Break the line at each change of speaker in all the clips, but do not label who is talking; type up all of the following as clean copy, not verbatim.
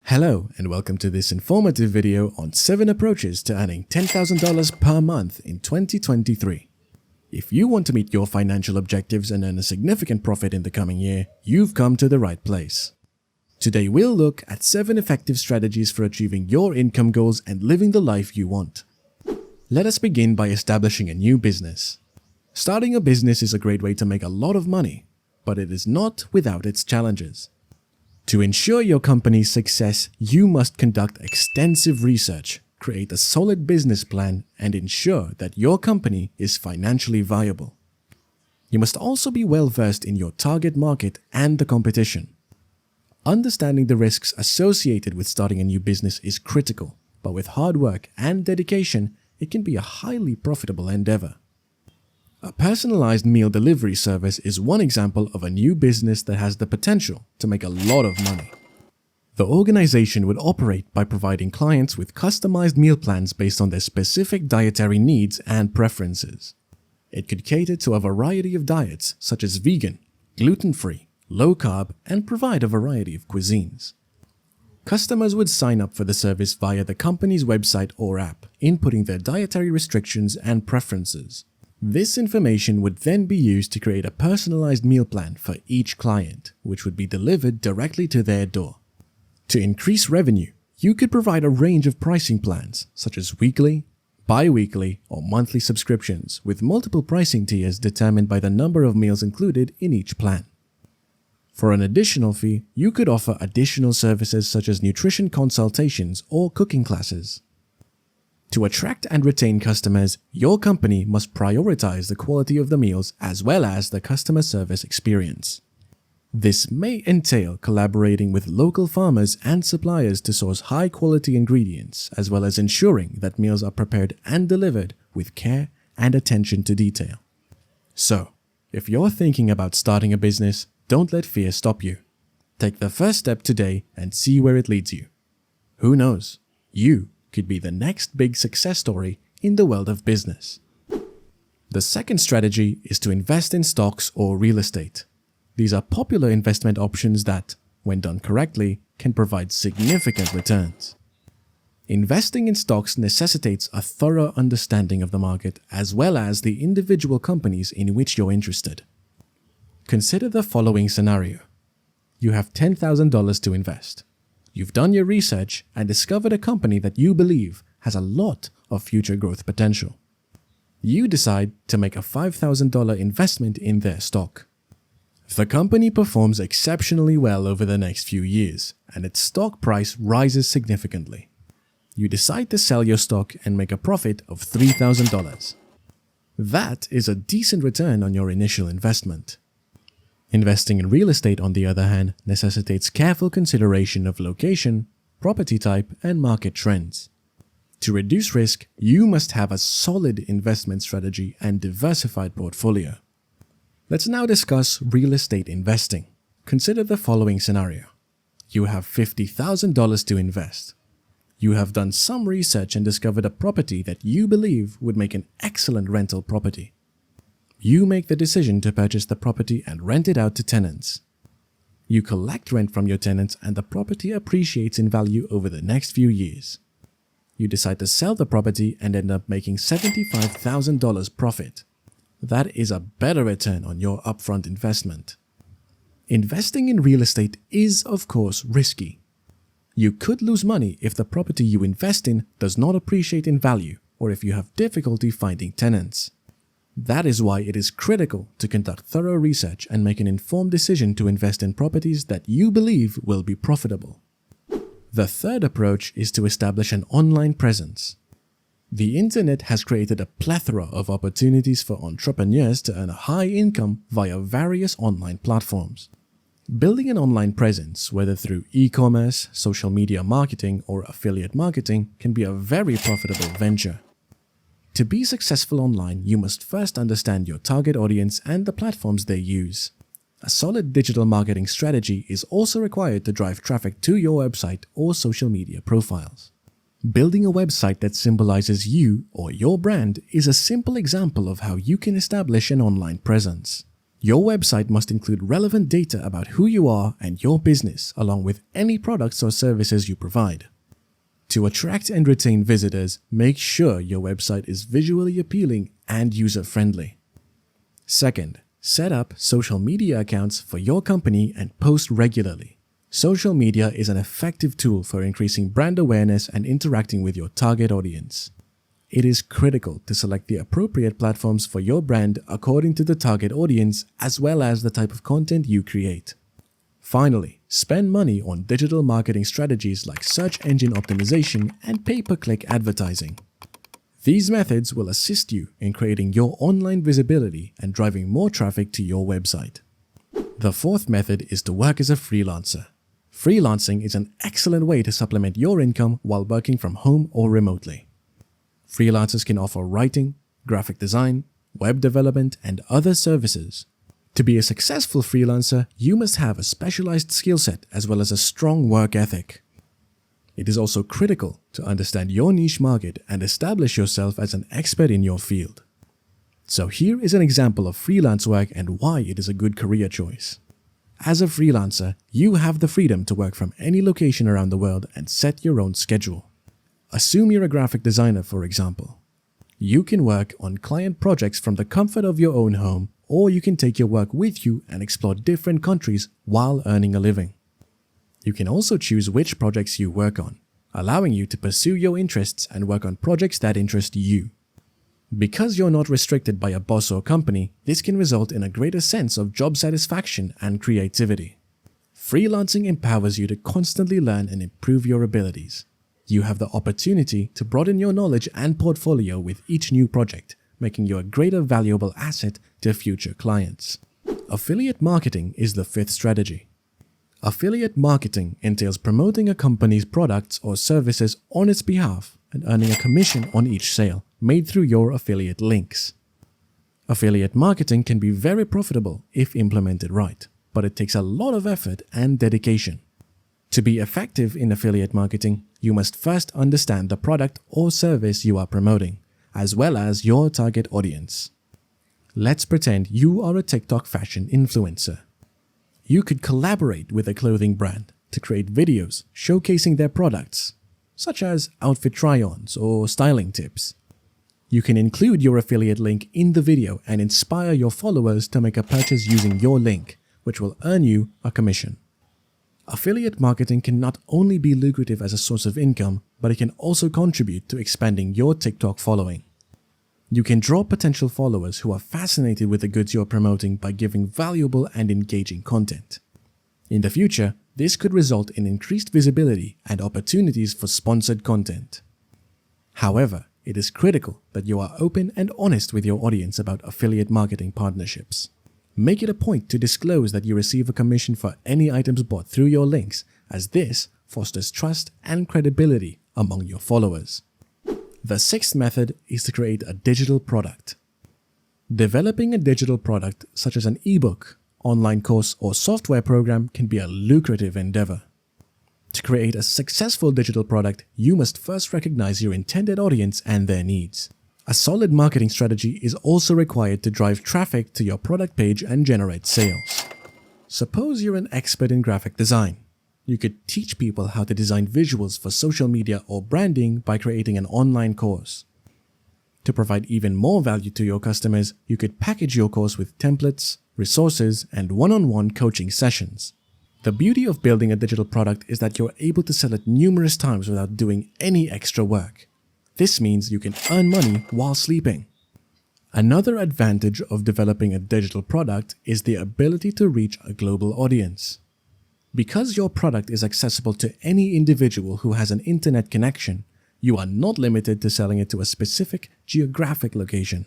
Hello and welcome to this informative video on 7 approaches to earning $10,000 per month in 2023. If you want to meet your financial objectives and earn a significant profit in the coming year, you've come to the right place. Today we'll look at 7 effective strategies for achieving your income goals and living the life you want. Let us begin by establishing a new business. Starting a business is a great way to make a lot of money, but it is not without its challenges. To ensure your company's success, you must conduct extensive research, create a solid business plan, and ensure that your company is financially viable. You must also be well versed in your target market and the competition. Understanding the risks associated with starting a new business is critical, but with hard work and dedication, it can be a highly profitable endeavor. A personalized meal delivery service is one example of a new business that has the potential to make a lot of money. The organization would operate by providing clients with customized meal plans based on their specific dietary needs and preferences. It could cater to a variety of diets such as vegan, gluten-free, low-carb, and provide a variety of cuisines. Customers would sign up for the service via the company's website or app, inputting their dietary restrictions and preferences. This information would then be used to create a personalized meal plan for each client, which would be delivered directly to their door. To increase revenue, you could provide a range of pricing plans, such as weekly, bi-weekly, or monthly subscriptions, with multiple pricing tiers determined by the number of meals included in each plan. For an additional fee, you could offer additional services such as nutrition consultations or cooking classes. To attract and retain customers, your company must prioritize the quality of the meals as well as the customer service experience. This may entail collaborating with local farmers and suppliers to source high-quality ingredients, as well as ensuring that meals are prepared and delivered with care and attention to detail. So, if you're thinking about starting a business, don't let fear stop you. Take the first step today and see where it leads you. Who knows? You could be the next big success story in the world of business. The second strategy is to invest in stocks or real estate. These are popular investment options that, when done correctly, can provide significant returns. Investing in stocks necessitates a thorough understanding of the market as well as the individual companies in which you're interested. Consider the following scenario. You have $10,000 to invest. You've done your research and discovered a company that you believe has a lot of future growth potential. You decide to make a $5,000 investment in their stock. The company performs exceptionally well over the next few years, and its stock price rises significantly. You decide to sell your stock and make a profit of $3,000. That is a decent return on your initial investment. Investing in real estate, on the other hand, necessitates careful consideration of location, property type, and market trends. To reduce risk, you must have a solid investment strategy and diversified portfolio. Let's now discuss real estate investing. Consider the following scenario. You have $50,000 to invest. You have done some research and discovered a property that you believe would make an excellent rental property. You make the decision to purchase the property and rent it out to tenants. You collect rent from your tenants and the property appreciates in value over the next few years. You decide to sell the property and end up making $75,000 profit. That is a better return on your upfront investment. Investing in real estate is, of course, risky. You could lose money if the property you invest in does not appreciate in value or if you have difficulty finding tenants. That is why it is critical to conduct thorough research and make an informed decision to invest in properties that you believe will be profitable. The third approach is to establish an online presence. The internet has created a plethora of opportunities for entrepreneurs to earn a high income via various online platforms. Building an online presence, whether through e-commerce, social media marketing, or affiliate marketing, can be a very profitable venture. To be successful online, you must first understand your target audience and the platforms they use. A solid digital marketing strategy is also required to drive traffic to your website or social media profiles. Building a website that symbolizes you or your brand is a simple example of how you can establish an online presence. Your website must include relevant data about who you are and your business, along with any products or services you provide. To attract and retain visitors, make sure your website is visually appealing and user-friendly. Second, set up social media accounts for your company and post regularly. Social media is an effective tool for increasing brand awareness and interacting with your target audience. It is critical to select the appropriate platforms for your brand according to the target audience as well as the type of content you create. Finally, spend money on digital marketing strategies like search engine optimization and pay-per-click advertising. These methods will assist you in creating your online visibility and driving more traffic to your website. The fourth method is to work as a freelancer. Freelancing is an excellent way to supplement your income while working from home or remotely. Freelancers can offer writing, graphic design, web development, and other services. To be a successful freelancer, you must have a specialized skill set as well as a strong work ethic. It is also critical to understand your niche market and establish yourself as an expert in your field. So here is an example of freelance work and why it is a good career choice. As a freelancer, you have the freedom to work from any location around the world and set your own schedule. Assume you're a graphic designer, for example. You can work on client projects from the comfort of your own home, or you can take your work with you and explore different countries while earning a living. You can also choose which projects you work on, allowing you to pursue your interests and work on projects that interest you. Because you're not restricted by a boss or company, this can result in a greater sense of job satisfaction and creativity. Freelancing empowers you to constantly learn and improve your abilities. You have the opportunity to broaden your knowledge and portfolio with each new project, making you a greater valuable asset to future clients. Affiliate marketing is the fifth strategy. Affiliate marketing entails promoting a company's products or services on its behalf and earning a commission on each sale made through your affiliate links. Affiliate marketing can be very profitable if implemented right, but it takes a lot of effort and dedication. To be effective in affiliate marketing, you must first understand the product or service you are promoting, as well as your target audience. Let's pretend you are a TikTok fashion influencer. You could collaborate with a clothing brand to create videos showcasing their products, such as outfit try-ons or styling tips. You can include your affiliate link in the video and inspire your followers to make a purchase using your link, which will earn you a commission. Affiliate marketing can not only be lucrative as a source of income, but it can also contribute to expanding your TikTok following. You can draw potential followers who are fascinated with the goods you're promoting by giving valuable and engaging content. In the future, this could result in increased visibility and opportunities for sponsored content. However, it is critical that you are open and honest with your audience about affiliate marketing partnerships. Make it a point to disclose that you receive a commission for any items bought through your links, as this fosters trust and credibility among your followers. The sixth method is to create a digital product. Developing a digital product such as an ebook, online course, or software program can be a lucrative endeavor. To create a successful digital product, you must first recognize your intended audience and their needs. A solid marketing strategy is also required to drive traffic to your product page and generate sales. Suppose you're an expert in graphic design. You could teach people how to design visuals for social media or branding by creating an online course. To provide even more value to your customers, you could package your course with templates, resources, and one-on-one coaching sessions. The beauty of building a digital product is that you're able to sell it numerous times without doing any extra work. This means you can earn money while sleeping. Another advantage of developing a digital product is the ability to reach a global audience. Because your product is accessible to any individual who has an internet connection, you are not limited to selling it to a specific geographic location.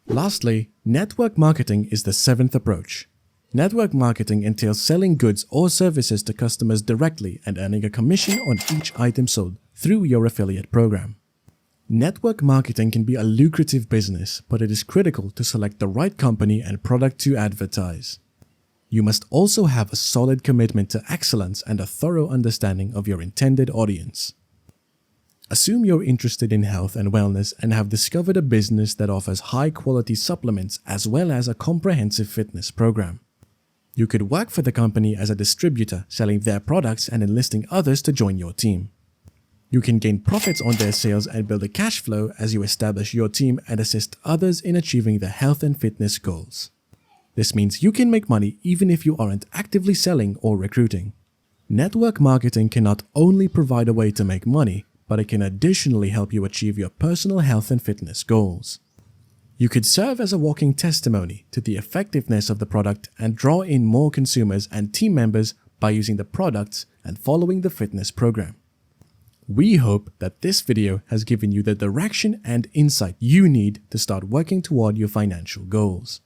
Lastly, network marketing is the seventh approach. Network marketing entails selling goods or services to customers directly and earning a commission on each item sold through your affiliate program. Network marketing can be a lucrative business, but it is critical to select the right company and product to advertise. You must also have a solid commitment to excellence and a thorough understanding of your intended audience. Assume you're interested in health and wellness and have discovered a business that offers high-quality supplements as well as a comprehensive fitness program. You could work for the company as a distributor, selling their products and enlisting others to join your team. You can gain profits on their sales and build a cash flow as you establish your team and assist others in achieving their health and fitness goals. This means you can make money even if you aren't actively selling or recruiting. Network marketing can not only provide a way to make money, but it can additionally help you achieve your personal health and fitness goals. You could serve as a walking testimony to the effectiveness of the product and draw in more consumers and team members by using the products and following the fitness program. We hope that this video has given you the direction and insight you need to start working toward your financial goals.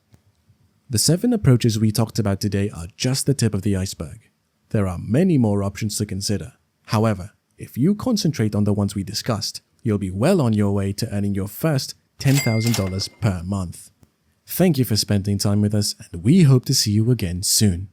The 7 approaches we talked about today are just the tip of the iceberg. There are many more options to consider. However, if you concentrate on the ones we discussed, you'll be well on your way to earning your first $10,000 per month. Thank you for spending time with us, and we hope to see you again soon.